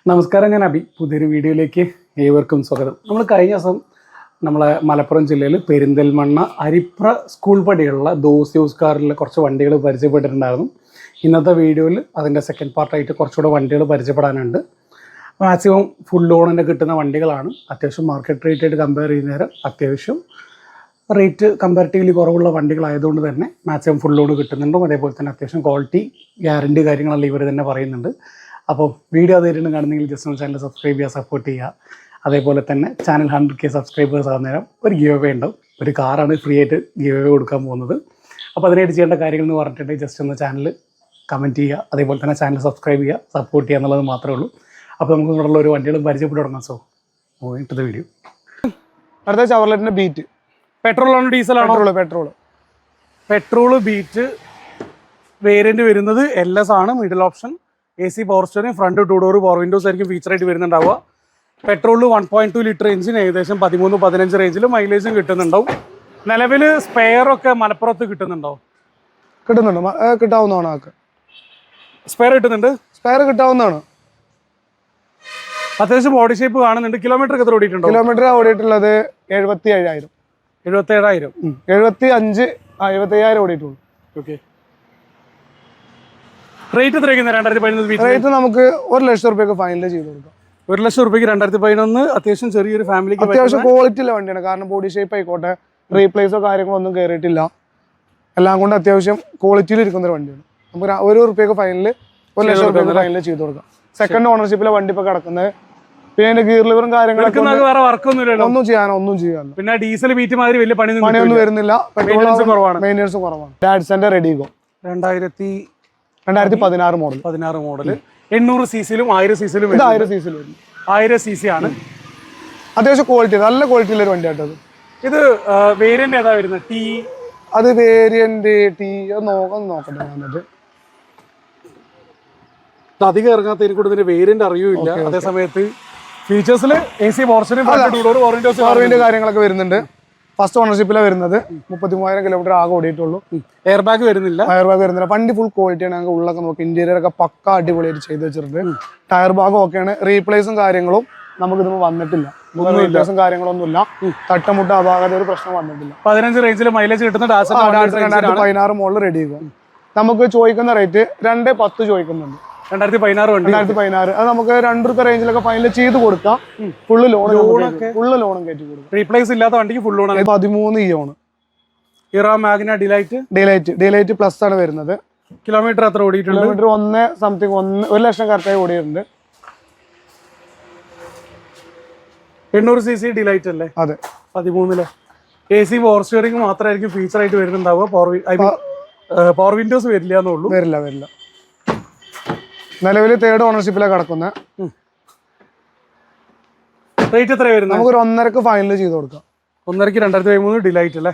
നമസ്കാരം, ഞാൻ അബി. പുതിയൊരു വീഡിയോയിലേക്ക് ഏവർക്കും സ്വാഗതം. നമ്മൾ കഴിഞ്ഞ ദിവസം നമ്മളെ മലപ്പുറം ജില്ലയിൽ പെരിന്തൽമണ്ണ അരിപ്ര സ്കൂൾ പടിയുള്ള ദോസ് യൂസ് കാറിൽ കുറച്ച് വണ്ടികൾ പരിചയപ്പെട്ടിട്ടുണ്ടായിരുന്നു. ഇന്നത്തെ വീഡിയോയിൽ അതിൻ്റെ സെക്കൻഡ് പാർട്ടായിട്ട് കുറച്ചുകൂടെ വണ്ടികൾ പരിചയപ്പെടാനുണ്ട്. മാക്സിമം ഫുൾ ലോണിന് കിട്ടുന്ന വണ്ടികളാണ്. അത്യാവശ്യം മാർക്കറ്റ് റേറ്റായിട്ട് കമ്പയർ ചെയ്യുന്ന നേരം അത്യാവശ്യം റേറ്റ് കമ്പാരിറ്റീവ്ലി കുറവുള്ള വണ്ടികളായതുകൊണ്ട് തന്നെ മാക്സിമം ഫുൾ ലോൺ കിട്ടുന്നുണ്ടും അതേപോലെ തന്നെ അത്യാവശ്യം ക്വാളിറ്റി ഗ്യാരണ്ടി കാര്യങ്ങളെല്ലാം ഇവർ തന്നെ പറയുന്നുണ്ട്. അപ്പോൾ വീഡിയോ അതായിട്ട് കാണുന്നെങ്കിൽ ജസ്റ്റ് ഒന്ന് ചാനൽ സബ്സ്ക്രൈബ് ചെയ്യുക, സപ്പോർട്ട് ചെയ്യുക. അതേപോലെ തന്നെ ചാനൽ 100K സബ്സ്ക്രൈബേഴ്സ് ആകുന്ന നേരം ഒരു ഗിവ് അവേ ഉണ്ടാവും. ഒരു കാറാണ് ഫ്രീ ആയിട്ട് ഗിവ് അവേ കൊടുക്കാൻ പോകുന്നത്. അപ്പോൾ അതിനായിട്ട് ചെയ്യേണ്ട കാര്യങ്ങൾ എന്ന് പറഞ്ഞിട്ടുണ്ടെങ്കിൽ ജസ്റ്റ് ഒന്ന് ചാനൽ കമൻറ്റ് ചെയ്യുക, അതേപോലെ തന്നെ ചാനൽ സബ്സ്ക്രൈബ് ചെയ്യുക, സപ്പോർട്ട് ചെയ്യുക എന്നുള്ളത് മാത്രമേ ഉള്ളൂ. അപ്പോൾ നമുക്ക് ഇവിടെയുള്ള ഒരു വണ്ടികളും പരിചയപ്പെട്ട് തുടങ്ങാം. സോ പോയിട്ട് ദ വീഡിയോ. അടുത്ത ചവർലെറ്റിൻ്റെ ബീറ്റ്. പെട്രോളാണോ ഡീസലാണോ? പെട്രോൾ ബീറ്റ് വേരിയൻറ്റ് വരുന്നത് LS ആണ്. Middle option AC power steering, front 2 door power windows ആയിരിക്കും ഫീച്ചറായിട്ട് വരുന്നുണ്ടാവുക. പെട്രോളിൽ 1.2 ലിറ്റർ എഞ്ചിൻ ഏകദേശം 13-15 റേഞ്ചിൽ മൈലേജും കിട്ടുന്നുണ്ടാവും. നിലവിൽ സ്പെയറൊക്കെ മലപ്പുറത്ത് കിട്ടുന്നുണ്ടോ? കിട്ടാവുന്നതാണ്. സ്പെയർ കിട്ടുന്നുണ്ട്. സ്പെയർ കിട്ടാവുന്നതാണ്. അത്യാവശ്യം ബോഡി ഷേപ്പ് കാണുന്നുണ്ട്. കിലോമീറ്റർ എത്ര ഓടിയിട്ടുണ്ടോ? കിലോമീറ്റർ ഓടിയിട്ടുള്ളത് 77,000. 77,000. 75,000 ഓടിയിട്ടുള്ളൂ. ഓക്കെ. റേറ്റ് എത്രയൊക്കെ? 2011 റേറ്റ് നമുക്ക് 1 ലക്ഷം റുപ്യക്ക് ഫൈനൽ ചെയ്ത് കൊടുക്കാം. 1 ലക്ഷം റുപ്യക്ക് 2011 അത്യാവശ്യം ചെറിയൊരു ഫാമിലിക്ക് അത്യാവശ്യം ക്വാളിറ്റി ഉള്ള വണ്ടിയാണ്. കാരണം ബോഡി ഷേപ്പ് ആയിക്കോട്ടെ, റീപ്ലേസോ കാര്യങ്ങളോ ഒന്നും കയറിയിട്ടില്ല. എല്ലാം കൊണ്ട് അത്യാവശ്യം ക്വാളിറ്റിയിൽ ഇരിക്കുന്ന ഒരു വണ്ടിയാണ്. നമുക്ക് 1 റുപ്യക്ക് ഫൈനൽ 1 ലക്ഷം റുപ്യക്ക് ഫൈനൽ ചെയ്ത് കൊടുക്കാം. സെക്കൻഡ് ഓണർഷിപ്പിലെ വണ്ടി ഇപ്പോൾ കിടക്കുന്നത്. പിന്നെ അതിന്റെ ഗിയർ ലിവറും കാര്യങ്ങളൊക്കെ വേറെ വർക്കൊന്നും ഒന്നും ചെയ്യാൻ പിന്നെ ഡീസൽ ബീറ്റ് മാതിരി വലിയ പണിയൊന്നും വരുന്നില്ല. മെയിൻ്റെനൻസ് കുറവാണ്. ഡാഡ്സന്റെ റെഡിഗോ 2016 മോഡൽ. 800 cc-ലും 1000 cc-ലും 1000 cc-ലും 1000 cc ആണ്. അത്യാവശ്യം ക്വാളിറ്റി, നല്ല ക്വാളിറ്റി ഉള്ള ഒരു വണ്ടിയാട്ടത്. ഇത് വേരിയന്റ് ഏതാ വരുന്നത്? ടി. അത് വേരിയന്റ് ടി. അത് നോക്കട്ടെ. വന്നിട്ട് അധികം ഇറങ്ങാത്തതിനെ കൂടെ ഇതിന്റെ വേരിയന്റ് അറിയൂല്ല. അതേ സമയത്ത് ഫീച്ചേഴ്സിൽ AC പവർ സ്റ്റിയറിംഗ് കാര്യങ്ങളൊക്കെ വരുന്നുണ്ട്. ഫസ്റ്റ് ഓണർഷിപ്പിലാണ് വരുന്നത്. 33,000 കിലോമീറ്റർ ആകെ ഓടിയിട്ടുള്ളൂ. എയർ ബാഗ് വരുന്നില്ല. വണ്ടി ഫുൾ ക്വാളിറ്റിയാണ്. ഞങ്ങൾക്ക് ഉള്ളൊക്കെ നോക്കി ഇന്റീരിയർ ഒക്കെ പക്ക അടിപൊളിയായിട്ട് ചെയ്ത് വെച്ചിട്ടുണ്ട്. ടയർ ഭാഗം ഓക്കെയാണ്. റീപ്ലേസും കാര്യങ്ങളും നമുക്ക് ഇതിന് വന്നിട്ടില്ല. റീപ്ലേസും കാര്യങ്ങളൊന്നുമില്ല. തട്ടമുട്ട അപാകത ഒരു പ്രശ്നം വന്നിട്ടില്ല. 15 റേഞ്ചിൽ മൈലേജ് കിട്ടുന്ന 2016 മോഡൽ റെഡി ആകും. നമുക്ക് ചോദിക്കുന്ന റേറ്റ് 2.10 ചോദിക്കുന്നുണ്ട്. 2016 അത് നമുക്ക് 2 രൂപ റേഞ്ചിലൊക്കെ ഫൈനൽ ചെയ്ത് കൊടുക്കാം. ഫുള്ള് ലോണും കയറ്റി കൊടുക്കാം. റീപ്ലേസ് ഇല്ലാത്ത വണ്ടിക്ക് ഫുൾ ലോൺ. 13 ഇയോണ് ഇറ മാഗ്ന ഡിലൈറ്റ് പ്ലസ് ആണ് വരുന്നത്. കിലോമീറ്റർ എത്ര ഓടിയിട്ടുണ്ട്? കിലോമീറ്റർ 1 ലക്ഷം കറക്റ്റായി ഓടിയിട്ടുണ്ട്. 800 cc ഡിലൈറ്റ് അല്ലേ? അതെ. 13 AC പവർ സ്റ്റിയറിംഗ് മാത്രമായിരിക്കും ഫീച്ചർ ആയിട്ട് വരുന്നുണ്ടാവുക. പവർ വിൻഡോസ് വരില്ല എന്നുള്ളൂ. വരില്ല. നിലവിൽ 3rd ഓണർഷിപ്പിലാണ് കിടക്കുന്നത്. റേറ്റ് എത്ര വരുന്നത്? നമുക്ക് 1.5 ഫൈനൽ ചെയ്ത് കൊടുക്കാം. 1.5 2013 ഡിലൈറ്റ് അല്ലേ?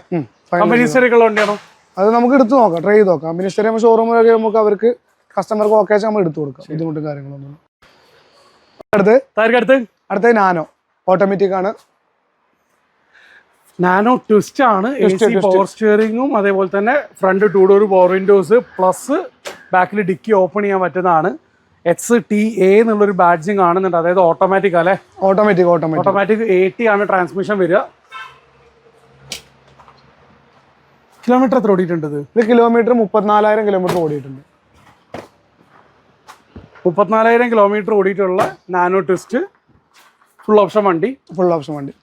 കമ്പനീസ്റ്ററിക്കുള്ള വണ്ടിയാണോ? അത് നമുക്ക് എടുത്ത് നോക്കാം, ട്രൈ ചെയ്ത് നോക്കാം. മിനിസ്റ്ററി ഷോറൂമിലൊക്കെ നമുക്ക് അവർക്ക് കസ്റ്റമർക്ക് ഓക്കെ നമ്മൾ എടുത്തു കൊടുക്കാം. ബുദ്ധിമുട്ടും കാര്യങ്ങളൊന്നും. അടുത്ത നാനോ ഓട്ടോമാറ്റിക് ആണ്. നാനോ ട്വിസ്റ്റ് ആണ്. AC പവർ സ്റ്റിയറിംഗും അതേപോലെ തന്നെ front 2 door power windows plus ബാക്കിൽ ഡിക്കി ഓപ്പൺ ചെയ്യാൻ പറ്റുന്നതാണ്. XTA എന്നുള്ളൊരു ബാഡ്ജിങ് കാണുന്നുണ്ട്. അതായത് ഓട്ടോമാറ്റിക് അല്ലേ? ഓട്ടോമാറ്റിക് 80 ആണ് ട്രാൻസ്മിഷൻ വരിക. കിലോമീറ്റർ എത്ര ഓടിയിട്ടുണ്ട്? ഇത് കിലോമീറ്റർ 34,000 കിലോമീറ്റർ ഓടിയിട്ടുണ്ട്. 34,000 കിലോമീറ്റർ ഓടിയിട്ടുള്ള നാനോ ട്വിസ്റ്റ് ഫുൾ ഓപ്ഷൻ വണ്ടി.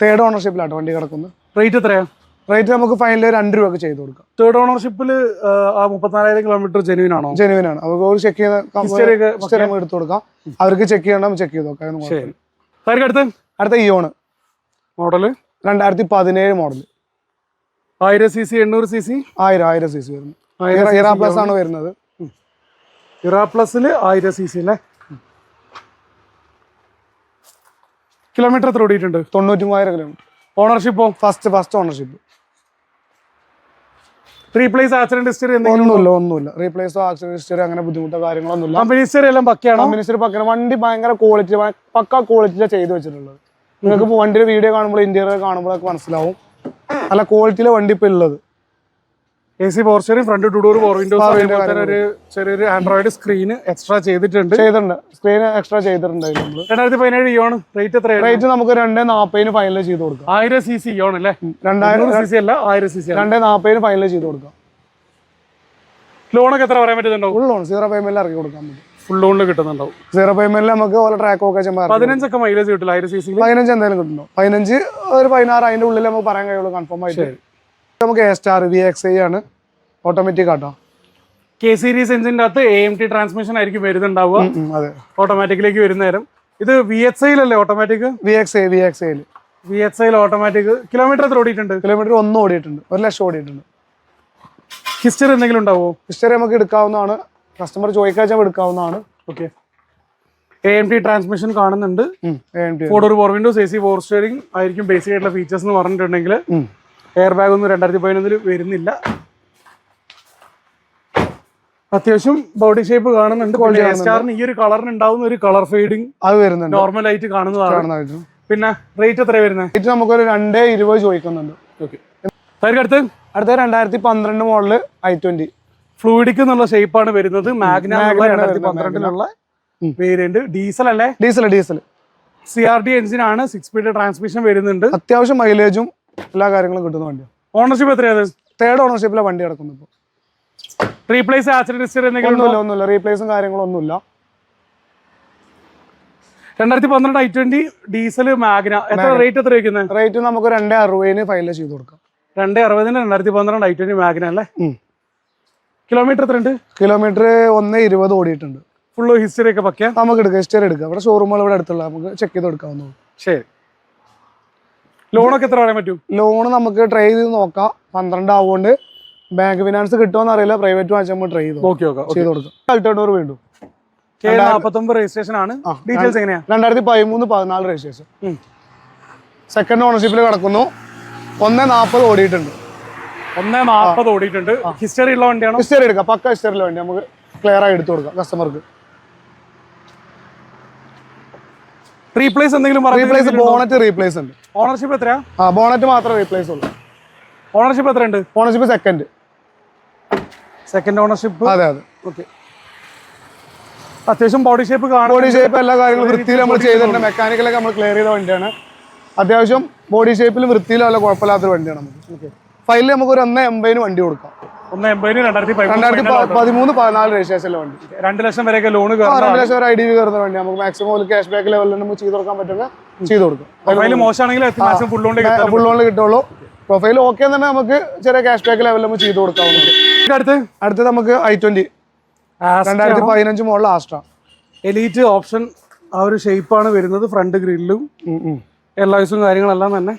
3rd ഓണർഷിപ്പിലാട്ടോ വണ്ടി കിടക്കുന്നത്. റേറ്റ് എത്രയാണ്? റേറ്റ് നമുക്ക് ഫൈനൽ 2 രൂപ ചെയ്ത് കൊടുക്കാം. 3rd ഓണർഷിപ്പിൽ 34,000 കിലോമീറ്റർ ജെനുവിൻ ആണ്. അവർക്ക് ചെക്ക് ചെയ്ത് എടുത്തു കൊടുക്കാം. അവർക്ക് ചെക്ക് ചെയ്യണം, ചെക്ക് ചെയ്ത് നോക്കാം. അടുത്ത Eon model 2017 model. 1000 cc 800 cc 1000 cc വരുന്നത്. ഇറ പ്ലസ് ആണ് വരുന്നത്. ഇറ പ്ലസിൽ 1000 cc അല്ലേ? കിലോമീറ്റർ എത്ര ഓടിയിട്ടുണ്ട്? 93,000 കിലോമീറ്റർ. ഓണർഷിപ്പോ? First ownership. Replace accident history ഒന്നുമില്ല. റീപ്ലേസോ ആക്സിഡന്റ് ഹിസ്റ്ററി അങ്ങനെ ബുദ്ധിമുട്ടോ കാര്യങ്ങളൊന്നുമില്ല. കമ്പനി ഹിസ്റ്ററി എല്ലാം പക്കയാണ്. വണ്ടി ഭയങ്കര ക്വാളിറ്റി, പക്ക ക്വാളിറ്റിയിലാണ് ചെയ്ത് വെച്ചിട്ടുള്ളത്. നിങ്ങൾക്ക് വണ്ടിയുടെ വീഡിയോ കാണുമ്പോൾ ഇന്റീരിയർ കാണുമ്പോഴൊക്കെ മനസ്സിലാവും നല്ല ക്വാളിറ്റിയിലെ വണ്ടി ഇപ്പൊ ഉള്ളത്. AC power steering, front 2 door power windows, ഒരു ചെറിയൊരു ആൻഡ്രോയിഡ് സ്ക്രീന് എക്സ്ട്രാ ചെയ്തിട്ടുണ്ട്. സ്ക്രീൻ എക്സ്ട്രാ ചെയ്തിട്ടുണ്ട്. 2017 ഇയോൺ റേറ്റ് എത്രയാണ്? റേറ്റ് നമുക്ക് 240 ഫൈനൽ ചെയ്ത് കൊടുക്കാം. 1000 cc ഇയോൺ അല്ലേ? 2000 cc അല്ല, 1000 cc. 240 ഫൈനൽ ചെയ്ത് കൊടുക്കാം. ലോണൊക്കെ എത്ര പറയാൻ പറ്റുന്നുണ്ടാവും? ഫുൾ ലോൺ 0 പേയ്മെന്റിൽ ഇറക്കി കൊടുക്കാൻ പറ്റും. ഫുൾ ലോണിൽ കിട്ടുന്നുണ്ടാവും. 0 പേയ്മെന്റിൽ നമുക്ക് ഓരോ ട്രാക്ക് ഒക്കെ 15 ഒക്കെ മൈലേജ് കിട്ടില്ല 1000 cc. 15 എന്തായാലും കിട്ടുന്നു. 15 ഒരു 16 അതിന്റെ ഉള്ളിൽ നമുക്ക് പറയാൻ കഴിയുള്ളൂ കൺഫേം ആയിട്ട്. നമുക്ക് A സ്റ്റാർ VXI ആണ്, ഓട്ടോമാറ്റിക് ആട്ടോ. K സീരീസ് എഞ്ചിന്റെ അകത്ത് AMT ട്രാൻസ്മിഷൻ ആയിരിക്കും വരുന്നുണ്ടാവുക. അതെ, ഓട്ടോമാറ്റിക്കിലേക്ക് വരുന്ന നേരം. ഇത് VXI-ലല്ലേ ഓട്ടോമാറ്റിക്? VXI automatic. കിലോമീറ്റർ എത്ര ഓടിയിട്ടുണ്ട്? കിലോമീറ്റർ 1 ഓടിയിട്ടുണ്ട്, 1 ലക്ഷം ഓടിയിട്ടുണ്ട്. ഹിസ്റ്ററി എന്തെങ്കിലും ഉണ്ടാവോ? ഹിസ്റ്ററി നമുക്ക് എടുക്കാവുന്നതാണ്, കസ്റ്റമർ ചോദിക്കാച്ചാൽ എടുക്കാവുന്നതാണ്. ഓക്കെ. AMT ട്രാൻസ്മിഷൻ കാണുന്നുണ്ട്. 4 door power Windows, AC power steering ആയിരിക്കും ബേസിക് ആയിട്ടുള്ള ഫീച്ചേഴ്സ് എന്ന് പറഞ്ഞിട്ടുണ്ടെങ്കിൽ. എയർ ബാഗ് ഒന്നും 2011 വരുന്നില്ല. അത്യാവശ്യം ബോഡി ഷേപ്പ് കാണുന്നുണ്ട്. സ്റ്റാറിന് ഈ ഒരു കളറിന് ഉണ്ടാവുന്ന ഒരു കളർ ഫെയ്ഡിങ് അത് വരുന്നുണ്ട്, നോർമൽ ആയിട്ട് കാണുന്നതാണ്. പിന്നെ റേറ്റ് എത്ര വരുന്നത്? റേറ്റ് നമുക്കൊരു 220 ചോദിക്കുന്നുണ്ട്. ഓക്കെ. അടുത്ത 2012 മോഡല് i20 ഫ്ലൂയിഡിക് എന്നുള്ള ഷേപ്പാണ് വരുന്നത്. Magna 2012 variant. ഡീസൽ അല്ലേ? ഡീസൽ CRD എഞ്ചിൻ ആണ്. 6 സ്പീഡ് ട്രാൻസ്മിഷൻ വരുന്നുണ്ട്. അത്യാവശ്യം മൈലേജും എല്ലാ കാര്യങ്ങളും കിട്ടുന്ന വണ്ടിയാണ്. ഓണർഷിപ്പ് എത്രയാണ്? 3rd ഓണർഷിപ്പിലെ വണ്ടി കിടക്കുന്നു. ഇപ്പോൾ റീപ്ലേസ് ആക്സിഡന്റ് ഹിസ്റ്ററി ഒന്നുമില്ല, റീപ്ലേസും കാര്യങ്ങളൊന്നുമില്ല. 2012 i20 ഡീസൽ മാഗ്ന. എത്ര റേറ്റ് എത്ര വയ്ക്കുന്നത്? റേറ്റ് നമുക്ക് 260 ഫൈനൽ ചെയ്ത് കൊടുക്കാം. 260 2012 i20 മാഗ്ന അല്ലേ? കിലോമീറ്റർ എത്ര ഉണ്ട്? കിലോമീറ്റർ 120 ഓടിയിട്ടുണ്ട്. ഫുള്ള് ഹിസ്റ്ററി ഒക്കെ പക്കാ നമുക്ക് എടുക്കാം. ഹിസ്റ്ററി എടുക്കാം. ഇവിടെ ഷോറൂമുകൾ ഇവിടെ അടുത്തുള്ള നമുക്ക് ചെക്ക് ചെയ്ത് എടുക്കാവുന്നൂ. ശരി. ലോണൊക്കെ എത്ര പറയാൻ പറ്റും? ലോൺ നമുക്ക് ട്രൈ ചെയ്ത് നോക്കാം. 12 ആവുകൊണ്ട് ബാങ്ക് ഫിനാൻസ് കിട്ടുമെന്ന് അറിയില്ല. പ്രൈവറ്റ് വാങ്ങിച്ച് നമ്മൾ ട്രൈ ചെയ്ത് കൊടുക്കാം. അൾട്ടോഡോർ വീണ്ടും 49 രജിസ്ട്രേഷൻ ആണ്. ഡീറ്റെയിൽസ് എങ്ങനെയാ? 2013-14 രജിസ്ട്രേഷൻ. സെക്കൻഡ് ഓണർഷിപ്പിൽ കിടക്കുന്നു. 140 ഓടിയിട്ടുണ്ട്. 140 ഓടിയിട്ടുണ്ട്. ഹിസ്റ്ററി ഉള്ള വണ്ടിയാണോ? ഹിസ്റ്ററി എടുക്കാം. പക്ക ഹിസ്റ്ററിയുള്ള വണ്ടി നമുക്ക് ക്ലിയർ ആയി എടുത്തു കൊടുക്കാം കസ്റ്റമർക്ക്. റീപ്ലേസ് എന്തെങ്കിലും? ബോണറ്റ് റീപ്ലേസ് ഉണ്ട്. ഓണർഷിപ്പ് എത്രയാ? ബോണറ്റ് മാത്രമേ റീപ്ലേസ് ഉള്ളൂ. ഓണർഷിപ്പ് എത്ര ഉണ്ട്? Ownership second ownership. അതെ. ഓക്കെ. അത്യാവശ്യം ബോഡി ഷേപ്പ് എല്ലാ കാര്യങ്ങളും വൃത്തിയിൽ നമ്മൾ ചെയ്തിട്ടുണ്ട്. മെക്കാനിക്കലൊക്കെ നമ്മൾ ക്ലിയർ ചെയ്ത വണ്ടിയാണ്. അത്യാവശ്യം ബോഡി ഷേപ്പിലും വൃത്തിയിലും നല്ല കുഴപ്പമില്ലാത്തൊരു വണ്ടിയാണ് നമുക്ക്. ഫൈനൽ നമുക്ക് ഒരു 180 വണ്ടി കൊടുക്കാം. 2013-14 രജിസ്ട്രേഷൻ വണ്ടി. 2 ലക്ഷം വരെയൊക്കെ ലോൺ 2 ലക്ഷം വരെ IDV കയറുന്ന വണ്ടി. നമുക്ക് മാക്സിമം ക്യാഷ് ബാക്ക് ലെവലിൽ നമുക്ക് ചെയ്ത് കൊടുക്കാൻ പറ്റുക ചെയ്ത് കൊടുക്കും. മോശമാണെങ്കിൽ ഫുൾ ലോണിൽ കിട്ടുള്ളൂ. പ്രൊഫൈൽ ഓക്കെ തന്നെ നമുക്ക് ചെറിയ ക്യാഷ് ബാക്ക് ലെവലിൽ നമുക്ക് ചെയ്ത് കൊടുക്കാവുന്നത്. അടുത്ത് നമുക്ക് i20 2015 model Astra elite option. ആ ഒരു ഷേപ്പാണ് വരുന്നത്. ഫ്രണ്ട് ഗ്രില്ലും എയർലൈസും കാര്യങ്ങളെല്ലാം തന്നെ.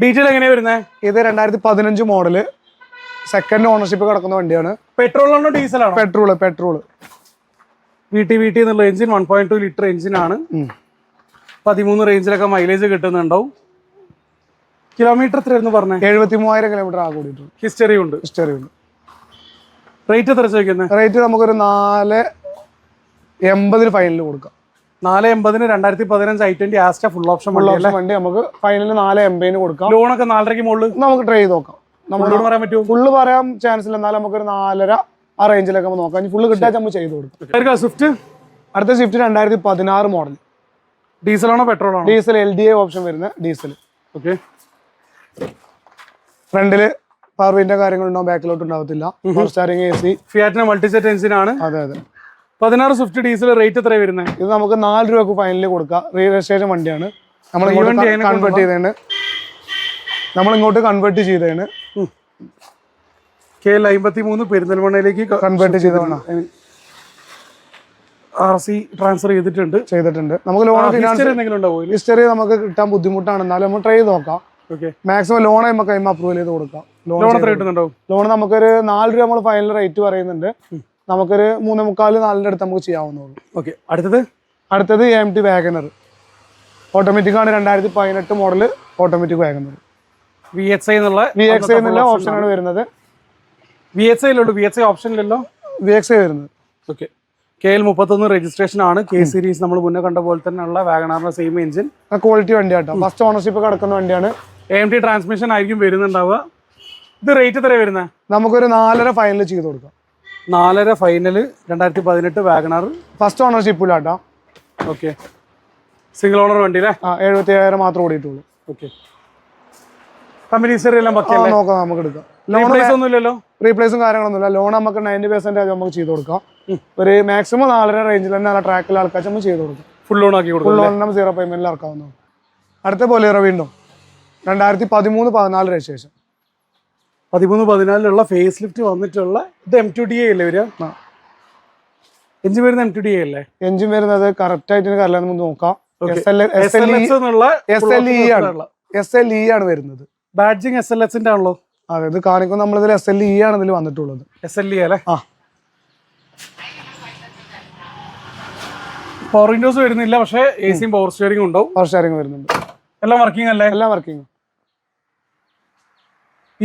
ഡീറ്റെയിൽ എങ്ങനെയാ വരുന്നത്? ഇത് 2015 മോഡല് സെക്കൻഡ് ഓണർഷിപ്പ് കിടക്കുന്ന വണ്ടിയാണ്. പെട്രോൾ ആണോ ഡീസൽ ആണോ? പെട്രോൾ. VT എന്നുള്ള എഞ്ചിൻ 1.2 ലിറ്റർ എഞ്ചിനാണ്. 13 റേഞ്ചിലൊക്കെ മൈലേജ് കിട്ടുന്നുണ്ടാവും. കിലോമീറ്റർ എത്രയായിരുന്നു പറഞ്ഞത്? 73,000 കിലോമീറ്റർ ആ കൂടിയിട്ടുണ്ട്. ഹിസ്റ്ററി ഉണ്ട്. റേറ്റ് എത്ര ചോദിക്കുന്നത്? റേറ്റ് നമുക്കൊരു 480 ഫൈനൽ കൊടുക്കാം. 480 2015 i20 ആസ്റ്റ ഫുൾ ഓപ്ഷൻ വണ്ടി നമുക്ക് ഫൈനൽ 480 കൊടുക്കാം. ലോണൊക്കെ 4.5 മുകളിൽ നമുക്ക് ട്രൈ ചെയ്ത് നോക്കാം. പറയാൻ പറ്റുമോ? ഫുള്ള് പറയാൻ ചാൻസ് ഇല്ല. എന്നാലും നമുക്കൊരു 4.5 ആ റേഞ്ചിലൊക്കെ നമുക്ക് നോക്കാം. ഫുള്ള് കിട്ടാൻ നമ്മൾ ചെയ്ത് കൊടുക്കും. സ്വിഫ്റ്റ്. അടുത്ത സ്വിഫ്റ്റ് 2016 മോഡൽ. ഡീസൽ ആണോ പെട്രോൾ ആണോ? ഡീസൽ. LDA ഓപ്ഷൻ വരുന്ന ഡീസൽ. ഓക്കെ. ഫ്രണ്ടില് പവർ വിൻഡോ കാര്യങ്ങളുണ്ടാവും, ബാക്കിലോട്ട് ഉണ്ടാവത്തില്ല. Starring AC. ഫിയാറ്റിന് മൾട്ടിസെറ്റ് എഞ്ചിൻ ആണ്. അതെ. 16 സ്വിഫ്റ്റ് ഡീസൽ റേറ്റ് എത്ര വരുന്നത്? ഇത് നമുക്ക് 4 രൂപക്ക് ഫൈനലിൽ കൊടുക്കാം. രജിസ്ട്രേഷൻ വണ്ടിയാണ്. നമ്മൾ കൺവേർട്ട് ചെയ്തതാണ്. നമ്മളിങ്ങോട്ട് കൺവേർട്ട് ചെയ്തതാണ്. KL 53 പെരിന്തൽമണ്ണയിലേക്ക് കൺവേർട്ട് ചെയ്തതാണ്. RC ട്രാൻസ്ഫർ ചെയ്തിട്ടുണ്ട്. നമുക്ക് ലോൺ ഹിസ്റ്ററി നമുക്ക് കിട്ടാൻ ബുദ്ധിമുട്ടാണ്. എന്നാലും നമ്മൾ ട്രൈ ചെയ്ത് നോക്കാം. മാക്സിമം ലോൺ നമുക്ക് അപ്രൂവൽ ചെയ്ത് കൊടുക്കാം. ലോൺ നമുക്കൊരു 4 രൂപ നമ്മൾ ഫൈനൽ റേറ്റ് പറയുന്നുണ്ട്. നമുക്കൊരു 3.25-4 അടുത്ത് നമുക്ക് ചെയ്യാവുന്നുള്ളൂ. ഓക്കെ. അടുത്തത് AMT വാഗനർ ഓട്ടോമാറ്റിക് ആണ്. 2018 മോഡൽ ഓട്ടോമാറ്റിക് വാഗനർ. VXI എന്നുള്ള ഓപ്ഷനാണ് വരുന്നത്. VXI ഓപ്ഷനിലല്ലോ. VXI വരുന്നത്. ഓക്കെ. KL 31 രജിസ്ട്രേഷൻ ആണ്. K സീരീസ് നമ്മൾ മുന്നേ കണ്ട പോലെ തന്നെ ഉള്ള വാഗണറിന്റെ സെയിം എഞ്ചിൻ. ക്വാളിറ്റി വണ്ടിയാട്ടോ. ഫസ്റ്റ് ഓണർഷിപ്പ് കിടക്കുന്ന വണ്ടിയാണ്. AMT ട്രാൻസ്മിഷൻ ആയിരിക്കും വരുന്നുണ്ടാവുക. ഇത് റേറ്റ് എത്ര വരുന്നത്? നമുക്കൊരു 4.5 ഫൈനൽ ചെയ്ത് കൊടുക്കാം. 4.5 ഫൈനല് 2018 വാഗണാർ. ഫസ്റ്റ് ഓണർഷിപ്പില്ലാട്ടോ. ഓക്കെ, സിംഗിൾ ഓണർ വണ്ടി അല്ലേ? 77,000 മാത്രം ഓടിയിട്ടുള്ളൂ. ഓക്കെ, കമ്പനി ഹിസ്റ്ററി എല്ലാം നോക്കാം, നമുക്ക് എടുക്കാം. ഒന്നുമില്ലല്ലോ, റീപ്ലേസും കാര്യങ്ങളൊന്നുമില്ല. ലോൺ നമുക്ക് 90% നമുക്ക് ചെയ്ത് കൊടുക്കാം. ഒരു മാക്സിമം 4.5 റേഞ്ചിൽ തന്നെ നല്ല ട്രാക്കിൽ ആൾക്കാർ നമ്മൾ ചെയ്ത് കൊടുക്കാം. ഫുൾ ലോൺ ആക്കി കൊടുക്കും. ഫുൾ ലോൺ നമ്മൾ 0 പേയ്മെന്റിൽ ഇറക്കാവുന്നതാണ്. അടുത്ത ബൊലേറോ വീണ്ടും 2013-14 രജിസ്ട്രേഷൻ. 13-14 ഫേസ് ലിഫ്റ്റ് വന്നിട്ടുള്ള ഇത് M2DA അല്ലേ വരിക? എഞ്ചിൻ വരുന്ന M2DA അല്ലേ? എഞ്ചിൻ വരുന്നത് കറക്റ്റ് ആയിട്ട് കാര്യമില്ല, നമുക്ക് നോക്കാം. SLE ആണ് വരുന്നത്. ബാഡ്ജിങ് SLXന്റെ ആണല്ലോ. അതെ, ഇത് കാണിക്കും നമ്മളിതിൽ SLE ആണ് ഇതിൽ വന്നിട്ടുള്ളത്. SLE അല്ലേ? പവർ വിൻഡോസ് വരുന്നില്ല, പക്ഷേ AC പവർ സ്റ്റിയറിംഗ് ഉണ്ടാവും. പവർ സ്റ്റിയറിംഗ് വരുന്നുണ്ട്. എല്ലാം വർക്കിംഗ് അല്ലേ? എല്ലാം വർക്കിംഗ്.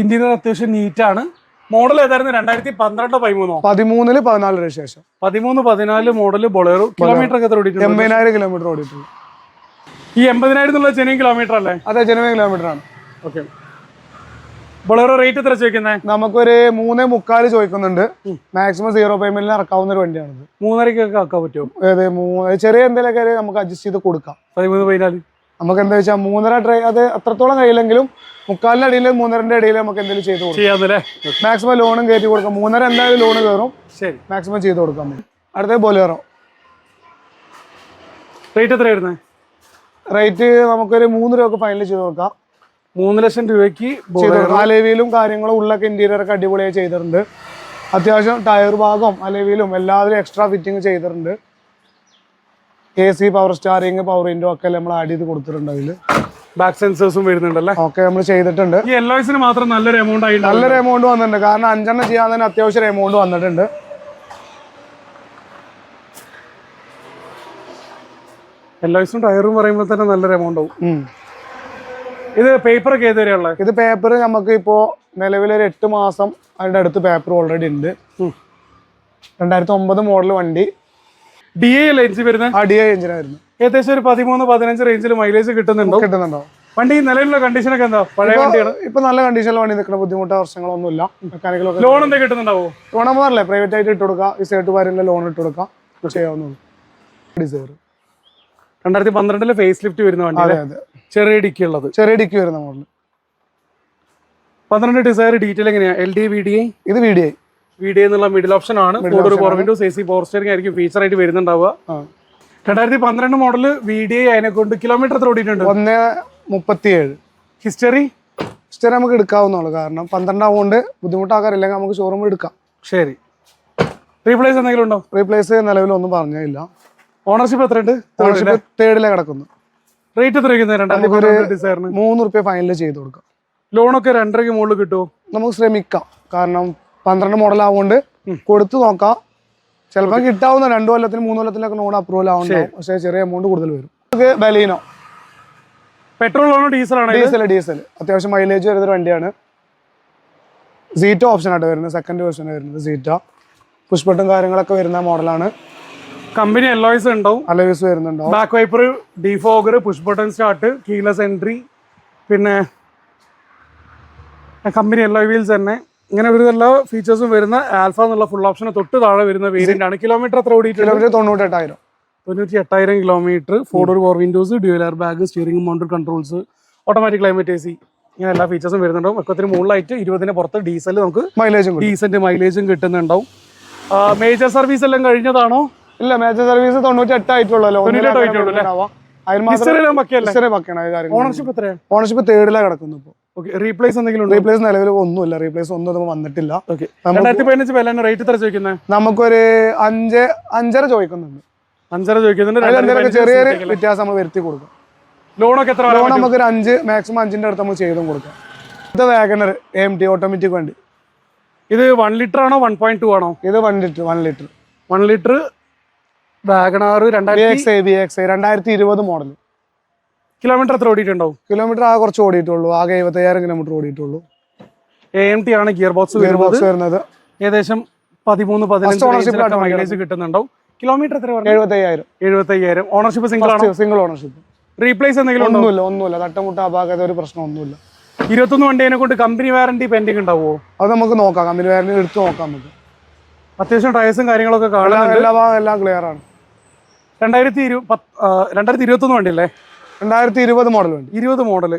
ഇന്റീരിയർ അത്യാവശ്യം നീറ്റാണ്. മോഡൽ ഏതായിരുന്നു? 2012-13? 13-14 രജിസ്ട്രേഷൻ. 13-14 മോഡൽ ബൊളേറോ. കിലോമീറ്റർ ഒക്കെ എത്ര ഓടിയിട്ടുണ്ട്? 80,000 കിലോമീറ്റർ ഓടിയിട്ടുള്ളൂ. ഈ 80,000 എന്നുള്ള ജെനുവിൻ കിലോമീറ്റർ അല്ലേ? അതെ, ജെനുവിൻ കിലോമീറ്റർ ആണ്. ഓക്കെ, ബൊളേറോ റേറ്റ് എത്ര ചോദിക്കുന്നത്? നമുക്കൊരു 3.25 ചോദിക്കുന്നുണ്ട്. മാക്സിമം 0 പേയ്മെന്റിൽ ഇറക്കാവുന്ന ഒരു വണ്ടിയാണിത്. 3.5 ആക്കാൻ പറ്റുമോ? ചെറിയ എന്തെങ്കിലുമൊക്കെ നമുക്ക് അഡ്ജസ്റ്റ് ചെയ്ത് കൊടുക്കാം. 13-14 നമുക്ക് എന്താ വെച്ചാൽ 3.5 അത് അത്രത്തോളം കഴിയില്ലെങ്കിലും 3.25 അടിയിൽ 3.5 അടിയിൽ നമുക്ക് എന്തെങ്കിലും ചെയ്ത് കൊടുക്കാം. മാക്സിമം ലോണും കയറ്റി കൊടുക്കാം. 3.5 എന്തായാലും ലോണ് കയറും. ശരി, മാക്സിമം ചെയ്ത് കൊടുക്കാം. അടുത്ത ബൊലേറോ റേറ്റ് എത്ര വരുന്നത്? റേറ്റ് നമുക്കൊരു 3 രൂപക്ക് ഫൈനൽ ചെയ്ത് കൊടുക്കാം. 3 ലക്ഷം രൂപയ്ക്ക് അലേവിയിലും കാര്യങ്ങളും ഉള്ളൊക്കെ ഇന്റീരിയർ ഒക്കെ അടിപൊളിയായി ചെയ്തിട്ടുണ്ട്. അത്യാവശ്യം ടയർ ഭാഗം അലേവിയിലും എല്ലാവരും എക്സ്ട്രാ ഫിറ്റിംഗ് ചെയ്തിട്ടുണ്ട്. AC power steering power window ഒക്കെ നമ്മൾ ആഡ് ചെയ്ത് കൊടുത്തിട്ടുണ്ട്. അതില് ബാക്ക് സെൻസേഴ്സും വരുന്നുണ്ടല്ലേ? ഓക്കെ, നമ്മൾ ചെയ്തിട്ടുണ്ട്. ഈ LOSന് മാത്രം നല്ലൊരു എമൗണ്ട് ആയി. നല്ലൊരു എമൗണ്ട് വന്നിട്ടുണ്ട്. കാരണം 5 ചെയ്യാൻ തന്നെ അത്യാവശ്യം എമൗണ്ട് വന്നിട്ടുണ്ട്. LOSും ടയറും പറയുമ്പോൾ തന്നെ നല്ലൊരു എമൗണ്ട് ആവും. ഇത് പേപ്പർ ഒക്കെ ഏത് വരെയുള്ള? ഇത് പേപ്പർ നമുക്ക് ഇപ്പോ നിലവിലൊരു 8 മാസം അതിന്റെ അടുത്ത് പേപ്പർ ഓൾറെഡി ഉണ്ട്. 2009 മോഡൽ വണ്ടി. DA എഞ്ചിൻ വരുന്നത്? DA എഞ്ചിനായിരുന്നു. ഏകദേശം ഒരു 13-15 റേഞ്ചിൽ മൈലേജ് കിട്ടുന്നുണ്ടോ? വണ്ടി നിലവിലുള്ള കണ്ടീഷൻ ഒക്കെ എന്താ? പഴയ വണ്ടിയാണ്. ഇപ്പൊ നല്ല കണ്ടീഷനിൽ വണ്ടി നിൽക്കുന്ന ബുദ്ധിമുട്ടോ വർഷങ്ങളൊന്നുമില്ല. മെക്കാനിക്കലൊക്കെ. ലോൺ എന്താ കിട്ടുന്നുണ്ടാവോ? ലോൺ പറഞ്ഞല്ലേ, പ്രൈവറ്റ് ആയിട്ട് ഇട്ട് കൊടുക്കാം. ഈ സേട്ട് വാരിലെ ലോൺ ഇട്ട് കൊടുക്കാം, ചെയ്യാവുന്നുള്ളൂ. 2012 ഫേസ് ലിഫ്റ്റ് വരുന്ന വണ്ടി. അതെ അതെ, ചെറിയ ഡിക്കി ഉള്ളത്. ചെറിയ ഡിക്കി വരുന്ന മോഡൽ. 12 ഡിസയർ ഡീറ്റെയിൽ എങ്ങനെയാ? LD VDI? ഇത് VDI എന്നുള്ള മിഡിൽ ഓപ്ഷൻ ആണ്. Power Windows AC power steering ആയിരിക്കും ഫീച്ചർ ആയിട്ട് വരുന്നുണ്ടാവുക. 2012 മോഡൽ VDI. അതിനെ കൊണ്ട് കിലോമീറ്റർ എത്ര ഓടിയിട്ടുണ്ട്? 1.37. ഹിസ്റ്ററി നമുക്ക് എടുക്കാവുന്നുള്ളൂ. കാരണം 12 ആവുകൊണ്ട് ബുദ്ധിമുട്ടാക്കാറില്ലെങ്കിൽ നമുക്ക് ഷോറൂമിൽ എടുക്കാം. ശരി, റീപ്ലേസ് എന്തെങ്കിലും ഉണ്ടോ? റീപ്ലേസ് നിലവിലൊന്നും പറഞ്ഞില്ല. ഓണർഷിപ്പ് എത്ര ഉണ്ട്? ഓണർഷിപ്പ് 3rd കിടക്കുന്നു. റേറ്റ് എത്ര ഡിസയറിന്? 3 രൂപ ഫൈനൽ ചെയ്ത് കൊടുക്കാം. ലോണൊക്കെ 2.5 മുകളിൽ കിട്ടുമോ? നമുക്ക് ശ്രമിക്കാം. കാരണം 12 മോഡൽ ആവുകൊണ്ട് കൊടുത്തു നോക്കാം. ചിലപ്പോൾ കിട്ടാവുന്ന 2 കൊല്ലത്തിന് 3 കൊല്ലത്തിനൊക്കെ ലോൺ അപ്രൂവൽ ആവുന്നുണ്ടാവും. പക്ഷേ ചെറിയ എമൗണ്ട് കൂടുതൽ വരും. നമുക്ക് ബലീനോ പെട്രോൾ ആണോ ഡീസൽ ആണോ? ഡീസൽ. അത്യാവശ്യം മൈലേജ് വരുന്ന വണ്ടിയാണ്. സീറ്റോ ഓപ്ഷൻ ആയിട്ട് വരുന്നത്. സെക്കൻഡ് വേർഷൻ വരുന്നത് സീറ്റ. പുഷ് ബട്ടൺ കാര്യങ്ങളൊക്കെ വരുന്ന മോഡലാണ്. കമ്പനി LOS ഉണ്ടാവും. LOS വരുന്നുണ്ടാവും. Back wiper, defogger, push button start, keyless entry, പിന്നെ കമ്പനി LOI വീൽസ് തന്നെ. ഇങ്ങനെ ഒരു എല്ലാ ഫീച്ചേഴ്സും വരുന്ന ആൽഫ എന്നുള്ള ഫുൾ ഓപ്ഷൻ തൊട്ട് താഴെ വരുന്ന വേരിയന്റ് ആണ്. കിലോമീറ്റർ എത്ര ഓടിയിട്ടുണ്ട്? 98,000 kilometre. 4 door power Windows, dual air bag, steering mounted controls, automatic climate AC, ഇങ്ങനെ എല്ലാ ഫീച്ചേഴ്സും വരുന്നുണ്ടാവും. ഒക്കത്തിന് മുകളിലായിട്ട് 20 പുറത്ത് ഡീസൽ നമുക്ക് ഡീസന്റ് മൈലേജും കിട്ടുന്നുണ്ടാവും. മേജർ സർവീസ് എല്ലാം കഴിഞ്ഞതാണോ? ഇല്ല, മേജർ സർവീസ് 98 ആയിട്ടുള്ളൂ. ഓണർഷിപ്പ് എത്രയാണ്? ഓണർഷിപ്പ് 3rd കിടക്കുന്നു. റീപ്ലേസ് എന്തെങ്കിലും? റീപ്ലേസ് നിലവിൽ ഒന്നുമില്ല. റീപ്ലേസ് ഒന്നും വന്നിട്ടില്ല. 2015 റേറ്റ് എത്ര ചോദിക്കുന്നത്? നമുക്കൊരു 5.5 ചോദിക്കുന്നുണ്ട്. 5.5 ചോദിക്കുന്നുണ്ട്. ചെറിയൊരു വ്യത്യാസം നമ്മൾ വരുത്തി കൊടുക്കും. ലോണൊക്കെ എത്ര? ലോൺ നമുക്കൊരു 5, മാക്സിമം 5ന്റെ അടുത്ത് നമ്മൾ ചെയ്തും കൊടുക്കാം. ഇത് വാഗണർ AMT ഓട്ടോമാറ്റിക് വണ്ടി. ഇത് 1 ലിറ്റർ ആണോ 1.2 ആണോ? ഇത് 1 litre. 1 litre WagonR 2020 model. Kilometre എത്ര ഓടിയിട്ടുണ്ടാവും? കിലോമീറ്റർ കുറച്ച് ഓടിയിട്ടുള്ളൂ. ആകെ 75,000 കിലോമീറ്റർ ഓടിയിട്ടുള്ളൂ. AMT ആണ് ഗിയർ ബോക്സ് വരുന്നത്. ഏകദേശം 13-15 മൈലേജ് കിട്ടുന്നുണ്ടാവും. കിലോമീറ്റർ എത്ര? 75,000. ഓണർഷിപ്പ് സിംഗിൾ ആണോ? Single ownership. റീപ്ലേസ് എന്തെങ്കിലും? ഒന്നുമില്ല. തട്ടമുട്ട അപാകത ഒരു പ്രശ്നം ഒന്നുമില്ല. 21 വണ്ടിയെ കൊണ്ട് കമ്പനി വാറണ്ടി പെൻഡിങ് ഉണ്ടാവുമോ? അത് നമുക്ക് നോക്കാം, കമ്പനി വാറണ്ടി എടുത്ത് നോക്കാം നമുക്ക്. അത്യാവശ്യം ടയേഴ്സും കാര്യങ്ങളൊക്കെ കാണാൻ എല്ലാ ഭാഗം എല്ലാം ക്ലിയർ ആണ്. 2021 വണ്ടി അല്ലേ? 2020 മോഡൽ വണ്ടി. 20